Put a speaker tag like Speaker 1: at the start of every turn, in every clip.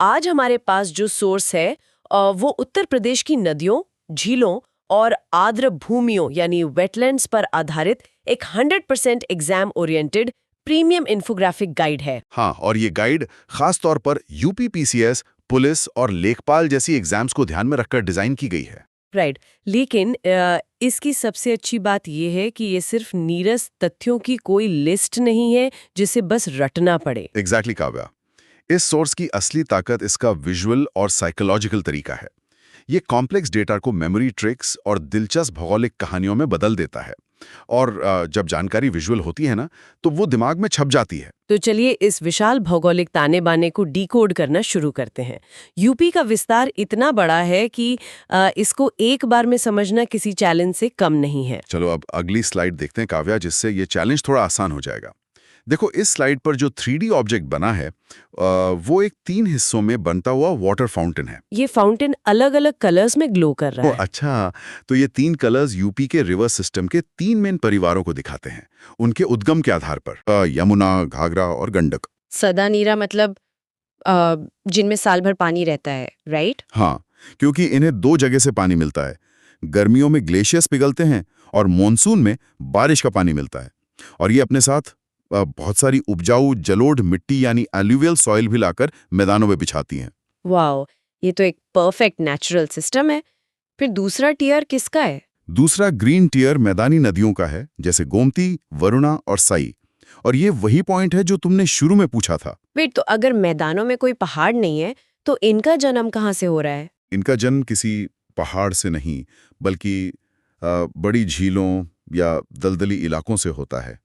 Speaker 1: आज हमारे पास जो सोर्स है वो उत्तर प्रदेश की नदियों, झीलों और आर्द्र भूमियों यानी वेटलैंड्स पर आधारित एक 100% exam oriented premium infographic guide है।
Speaker 2: हाँ, और ये गाइड खास तौर पर यूपीपीसीएस, पुलिस और लेखपाल जैसी एग्जाम्स को ध्यान में रखकर डिजाइन की गई है।
Speaker 1: राइट, लेकिन इसकी सबसे अच्छी बात यह है कि ये सिर्फ नीरस तथ्यों की कोई लिस्ट नहीं है जिसे बस रटना पड़े।
Speaker 2: एग्जैक्टली काव्या, इस सोर्स की असली ताकत इसका विजुअल और साइकोलॉजिकल तरीका है। ये कॉम्प्लेक्स डेटा को मेमोरी ट्रिक्स और दिलचस्प भौगोलिक कहानियों में बदल देता है। और जब जानकारी विजुअल होती है ना, तो वो दिमाग में छप जाती है।
Speaker 1: तो चलिए इस विशाल भौगोलिक ताने बाने को डिकोड करना शुरू करते हैं। यूपी का विस्तार इतना बड़ा है कि इसको एक बार में समझना किसी चैलेंज से कम नहीं है।
Speaker 2: चलो अब अगली स्लाइड देखते हैं काव्या, जिससे ये चैलेंज थोड़ा आसान हो जाएगा। देखो, इस स्लाइड पर जो 3D ऑब्जेक्ट बना है वो एक 3 हिस्सों में बनता हुआ वाटर फाउंटेन है।
Speaker 1: ये फाउंटेन अलग अलग कलर्स में ग्लो कर रहा है।
Speaker 2: अच्छा, तो ये 3 कलर्स यूपी के रिवर सिस्टम के 3 मेन परिवारों को दिखाते हैं, उनके उद्गम के आधार पर। यमुना, घाघरा और गंडक।
Speaker 3: सदा नीरा मतलब जिनमें साल भर पानी रहता है, राइट?
Speaker 2: हाँ, क्योंकि इन्हें 2 जगह से पानी मिलता है। गर्मियों में ग्लेशियर्स पिघलते हैं और मॉनसून में बारिश का पानी मिलता है। और ये अपने साथ बहुत सारी उपजाऊ जलोढ़ मिट्टी यानी एल्यूवियल सॉइल भी लाकर मैदानों में बिछाती हैं।
Speaker 3: वाओ, ये तो एक परफेक्ट नेचुरल सिस्टम है। फिर दूसरा टियर किसका है?
Speaker 2: दूसरा ग्रीन टियर मैदानी नदियों का है, जैसे गोमती, वरुणा और साई। और ये वही पॉइंट है जो तुमने शुरू में पूछा था।
Speaker 3: वेट, तो अगर मैदानों में कोई पहाड़ नहीं है तो इनका जन्म कहाँ से हो रहा है?
Speaker 2: इनका जन्म किसी पहाड़ से नहीं, बल्कि बड़ी झीलों या दलदली इलाकों से होता है।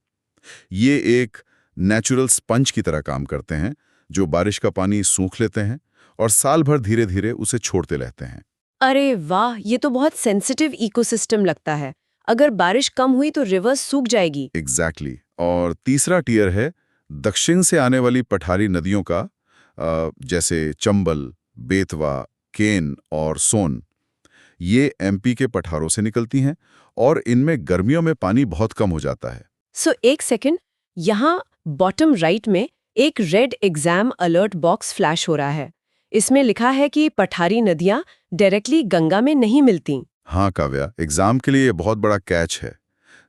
Speaker 2: ये एक नेचुरल स्पंज की तरह काम करते हैं, जो बारिश का पानी सूख लेते हैं और साल भर धीरे धीरे उसे छोड़ते रहते हैं।
Speaker 3: अरे वाह, ये तो बहुत सेंसिटिव इकोसिस्टम लगता है। अगर बारिश कम हुई तो रिवर्स सूख जाएगी।
Speaker 2: एग्जैक्टली। और तीसरा टियर है दक्षिण से आने वाली पठारी नदियों का, जैसे चंबल, बेतवा, केन और सोन। ये एमपी के पठारों से निकलती हैं और इनमें गर्मियों में पानी बहुत कम हो जाता है।
Speaker 3: एक सेकंड, यहाँ बॉटम राइट में एक red exam alert box flash हो रहा है। इसमें लिखा है कि पठारी नदियाँ डायरेक्टली गंगा में नहीं मिलती।
Speaker 2: हाँ काव्या, एग्जाम के लिए ये बहुत बड़ा कैच है।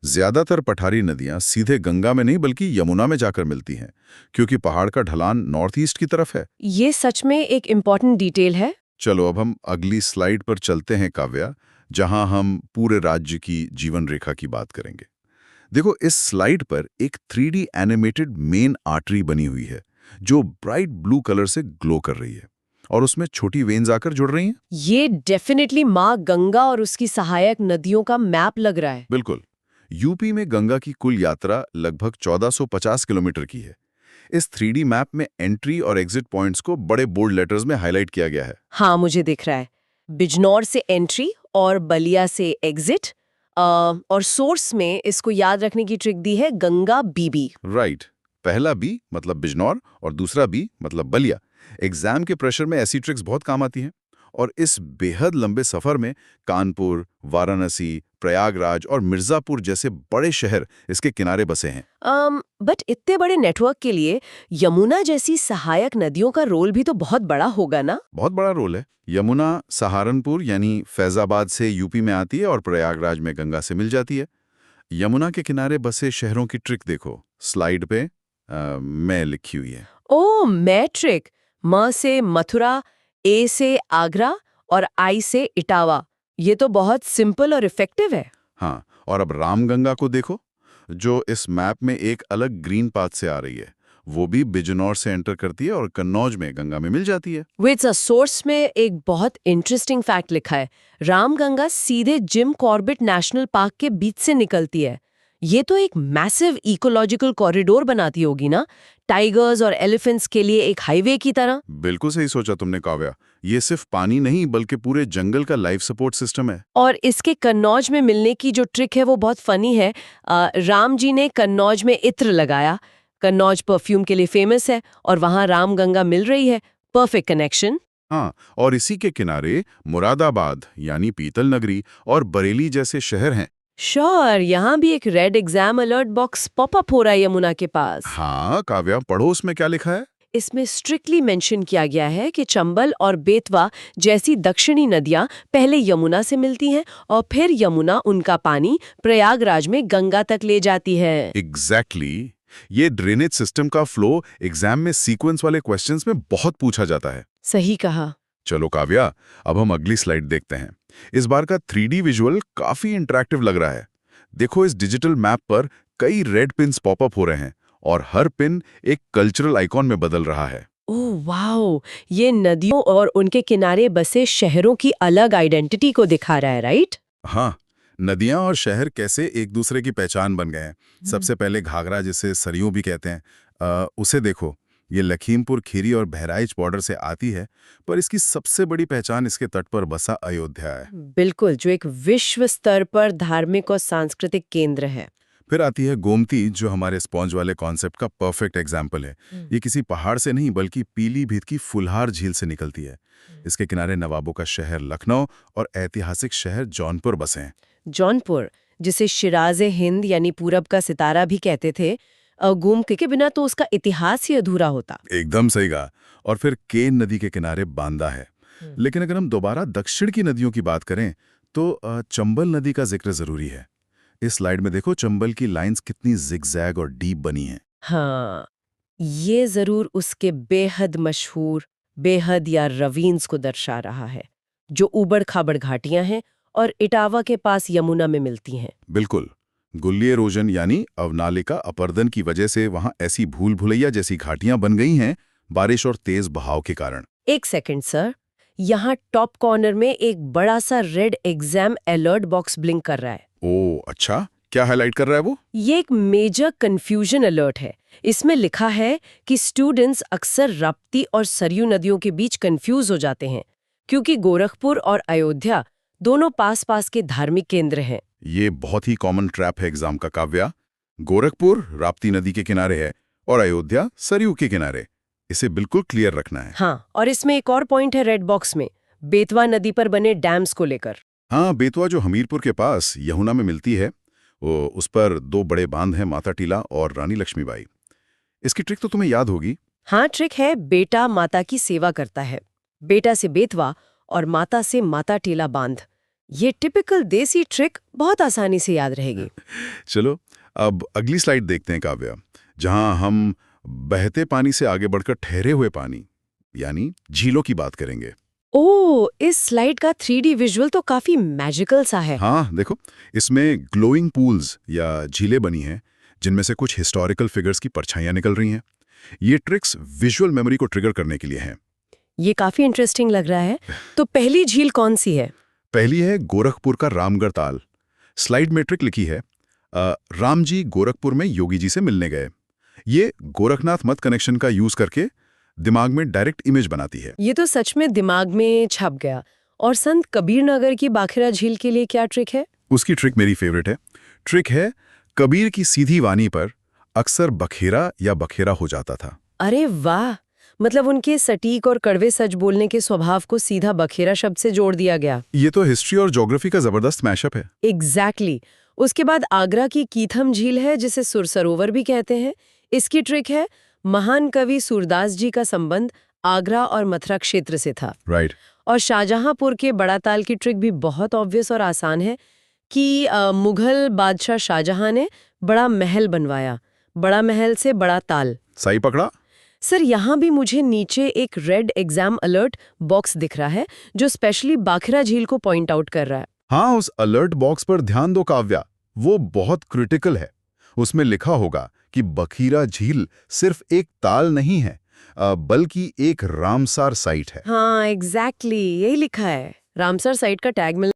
Speaker 2: ज्यादातर पठारी नदियां सीधे गंगा में नहीं बल्कि यमुना में जाकर मिलती हैं, क्योंकि पहाड़ का ढलान नॉर्थ ईस्ट की तरफ है।
Speaker 3: ये सच में एक इम्पॉर्टेंट डिटेल है।
Speaker 2: चलो अब हम अगली स्लाइड पर चलते हैं काव्या, जहां हम पूरे राज्य की जीवन रेखा की बात करेंगे। देखो, इस स्लाइड पर एक 3D एनिमेटेड मेन आर्टरी बनी हुई है, जो ब्राइट ब्लू कलर से ग्लो कर रही है और उसमें छोटी वेन्स आकर जुड़ रही हैं।
Speaker 3: ये डेफिनेटली माँ गंगा और उसकी सहायक नदियों का मैप लग रहा है।
Speaker 2: बिल्कुल। यूपी में गंगा की कुल यात्रा लगभग 1450 किलोमीटर की है। इस 3D मैप में एंट्री और एग्जिट पॉइंट्स को बड़े बोल्ड लेटर्स में हाईलाइट किया गया है।
Speaker 3: हाँ, मुझे दिख रहा है। बिजनौर से एंट्री और बलिया से एग्जिट। और सोर्स में इसको याद रखने की ट्रिक दी है गंगा बीबी।
Speaker 2: राइट। पहला बी मतलब बिजनौर और दूसरा बी मतलब बलिया। एग्जाम के प्रेशर में ऐसी ट्रिक्स बहुत काम आती हैं। और इस बेहद लंबे सफर में कानपुर, वाराणसी, प्रयागराज और मिर्जापुर जैसे बड़े शहर इसके किनारे बसे हैं।
Speaker 3: बट इतने बड़े नेटवर्क के लिए यमुना जैसी सहायक नदियों का रोल भी तो बहुत बड़ा होगा ना?
Speaker 2: बहुत बड़ा रोल है। यमुना सहारनपुर यानी फैजाबाद से यूपी में आती है और प्रयागराज में गंगा से मिल जाती है। यमुना के किनारे बसे शहरों की ट्रिक देखो, स्लाइड पे मैं लिखी हुई है।
Speaker 3: ओ मैट्रिक, म से मथुरा, ए से आगरा और आई से इटावा। ये तो बहुत सिंपल और इफेक्टिव है।
Speaker 2: हाँ, और अब रामगंगा को देखो, जो इस मैप में एक अलग ग्रीन पाथ से आ रही है। वो भी बिजनौर से एंटर करती है और कन्नौज में गंगा में मिल जाती है।
Speaker 3: विद सोर्स में एक बहुत इंटरेस्टिंग फैक्ट लिखा है, रामगंगा सीधे जिम कॉर्बेट नेशनल पार्क के बीच से निकलती है। ये तो एक मैसिव इकोलॉजिकल कॉरिडोर बनाती होगी ना, टाइगर्स और एलिफेंट्स के लिए एक हाईवे की तरह।
Speaker 2: बिल्कुल सही सोचा तुमने काव्या। ये सिर्फ पानी नहीं बल्कि पूरे जंगल का लाइफ सपोर्ट सिस्टम है।
Speaker 3: और इसके कन्नौज में मिलने की जो ट्रिक है वो बहुत फनी है। राम जी ने कन्नौज में इत्र लगाया। कन्नौज परफ्यूम के लिए फेमस है और वहां रामगंगा मिल रही है। Perfect connection.
Speaker 2: हाँ, और इसी के किनारे मुरादाबाद यानी पीतल नगरी और बरेली जैसे शहर हैं।
Speaker 3: श्योर, यहाँ भी एक red exam alert box popup हो रहा है यमुना के पास।
Speaker 2: हाँ काव्या, पढ़ो उसमें क्या लिखा है।
Speaker 3: इसमें स्ट्रिक्टली मेंशन किया गया है कि चंबल और बेतवा जैसी दक्षिणी नदियां पहले यमुना से मिलती हैं और फिर यमुना उनका पानी प्रयागराज में गंगा तक ले जाती है।
Speaker 2: एग्जैक्टली ये ड्रेनेज सिस्टम का फ्लो एग्जाम में सीक्वेंस वाले क्वेश्चंस में बहुत पूछा जाता है।
Speaker 3: सही कहा।
Speaker 2: चलो काव्या, अब हम अगली स्लाइड देखते हैं। इस बार का 3D विजुअल काफी इंटरैक्टिव लग रहा है। देखो, इस डिजिटल मैप पर कई रेड पिन्स पॉपअप हो रहे हैं और हर पिन एक कल्चरल आइकॉन में बदल रहा है।
Speaker 3: ओह वाओ, ये नदियों और उनके किनारे बसे शहरों की अलग आइडेंटिटी को दिखा रहा है, राइट?
Speaker 2: हाँ, नदियां और शहर कैसे एक दूसरे की पहचान बन गए हैं। सबसे पहले घाघरा, जिसे सरयू भी कहते हैं, उसे देखो। ये लखीमपुर खीरी और बहराइच बॉर्डर से आती है, पर इसकी सबसे बड़ी पहचान इसके तट पर बसा अयोध्या है।
Speaker 3: बिल्कुल, जो एक विश्व स्तर पर धार्मिक और सांस्कृतिक केंद्र है।
Speaker 2: फिर आती है गोमती, जो हमारे स्पॉन्ज वाले कॉन्सेप्ट का परफेक्ट एग्जाम्पल है। ये किसी पहाड़ से नहीं बल्कि पीलीभीत की फुलहार झील से निकलती है। इसके किनारे नवाबों का शहर लखनऊ और ऐतिहासिक शहर जौनपुर बसे हैं।
Speaker 3: जौनपुर, जिसे शिराज़े हिंद यानी पूरब का सितारा भी कहते थे, गोमती के बिना तो उसका इतिहास ही अधूरा होता।
Speaker 2: एकदम सही कहा। और फिर केन नदी के किनारे बांदा है। लेकिन अगर हम दोबारा दक्षिण की नदियों की बात करें तो चंबल नदी का जिक्र जरूरी है। इस स्लाइड में देखो, चंबल की लाइंस कितनी जिगजैग और डीप बनी हैं।
Speaker 3: हाँ, ये जरूर उसके बेहद मशहूर बेहद या रवीन्स को दर्शा रहा है, जो ऊबड़-खाबड़ घाटियां हैं और इटावा के पास यमुना में मिलती हैं।
Speaker 2: बिल्कुल, गुल्ली एरोजन यानी अवनालिका अपर्दन की वजह से वहां ऐसी भूल भुलैया जैसी घाटियां बन गई हैं, बारिश और तेज बहाव के कारण।
Speaker 3: एक सेकंड सर, यहाँ टॉप कॉर्नर में एक बड़ा सा red exam alert box blink कर रहा है।
Speaker 2: ओह अच्छा, क्या हाईलाइट कर रहा है वो?
Speaker 3: ये एक मेजर कंफ्यूजन अलर्ट है। इसमें लिखा है कि स्टूडेंट्स अक्सर राप्ती और सरयू नदियों के बीच कंफ्यूज हो जाते हैं, क्योंकि गोरखपुर और अयोध्या दोनों पास-पास के धार्मिक केंद्र हैं।
Speaker 2: ये बहुत ही कॉमन ट्रैप है एग्जाम का, काव्या। गोरखपुर राप्ती नदी के किनारे है और अयोध्या सरयू के किनारे। इसे बिल्कुल क्लियर रखना है।
Speaker 3: हाँ, और इसमें एक और पॉइंट है रेड बॉक्स में, बेतवा नदी पर बने डैम्स को लेकर।
Speaker 2: हाँ, बेतवा जो हमीरपुर के पास यमुना में मिलती है, वो उस पर 2 बड़े बांध हैं, माता टीला और रानी लक्ष्मीबाई। इसकी ट्रिक तो तुम्हें याद होगी।
Speaker 3: हाँ, ट्रिक है, बेटा माता की सेवा करता है। बेटा से बेतवा और माता से माता टीला बांध। ये टिपिकल देसी ट्रिक बहुत आसानी से याद रहेगी।
Speaker 2: चलो अब अगली स्लाइड देखते हैं काव्या, जहां हम बहते पानी से आगे बढ़कर ठहरे हुए पानी यानी झीलों की बात करेंगे।
Speaker 3: ओह, इस स्लाइड का 3D विजुअल तो काफी मैजिकल सा है।
Speaker 2: हाँ देखो, इसमें ग्लोइंग पूल्स या झीलें बनी हैं, जिनमें से कुछ हिस्टोरिकल फिगर्स की परछाइयां निकल रही हैं। ये ट्रिक्स विजुअल मेमोरी को ट्रिगर करने के लिए हैं।
Speaker 3: ये काफी इंटरेस्टिंग लग रहा है। तो पहली झील कौन सी है?
Speaker 2: पहली है गोरखपुर का रामगढ़ ताल। स्लाइड में ट्रिक लिखी है, राम जी गोरखपुर में योगी जी से मिलने गए। ये गोरखनाथ मत कनेक्शन का यूज करके दिमाग में डायरेक्ट इमेज बनाती है।
Speaker 3: ये तो सच में दिमाग में छप गया। और संत कबीर नगर की बाखिरा झील के लिए क्या ट्रिक है?
Speaker 2: उसकी ट्रिक मेरी फेवरेट है। ट्रिक है, कबीर की सीधी वाणी पर अक्सर बखेरा या बखेरा हो जाता था।
Speaker 3: अरे वाह, मतलब उनके सटीक और कड़वे सच बोलने के स्वभाव को सीधा बखेरा शब्द से जोड़ दिया गया।
Speaker 2: ये तो हिस्ट्री और ज्योग्राफी का जबरदस्त मैशअप है।
Speaker 3: एग्जैक्टली। उसके बाद आगरा की कीथम झील है, जिसे सुर सरोवर भी कहते हैं। इसकी ट्रिक है, महान कवि सूरदास जी का संबंध आगरा और मथुरा क्षेत्र से था।
Speaker 2: राइट।
Speaker 3: और शाहजहांपुर के बड़ा ताल की ट्रिक भी बहुत ऑब्वियस और आसान है कि मुगल बादशाह शाहजहां ने बड़ा महल बनवाया, बड़ा महल से बड़ा ताल।
Speaker 2: सही पकड़ा।
Speaker 3: सर, यहाँ भी मुझे नीचे एक रेड एग्जाम अलर्ट बॉक्स दिख रहा है, जो स्पेशली बाखिरा झील को पॉइंट आउट कर रहा है।
Speaker 2: हाँ, उस अलर्ट बॉक्स पर ध्यान दो काव्या, वो बहुत क्रिटिकल है। उसमें लिखा होगा कि बखीरा झील सिर्फ एक ताल नहीं है, बल्कि एक रामसार साइट है।
Speaker 3: हाँ, एग्जैक्टली, यही लिखा है। रामसर साइट का टैग मिल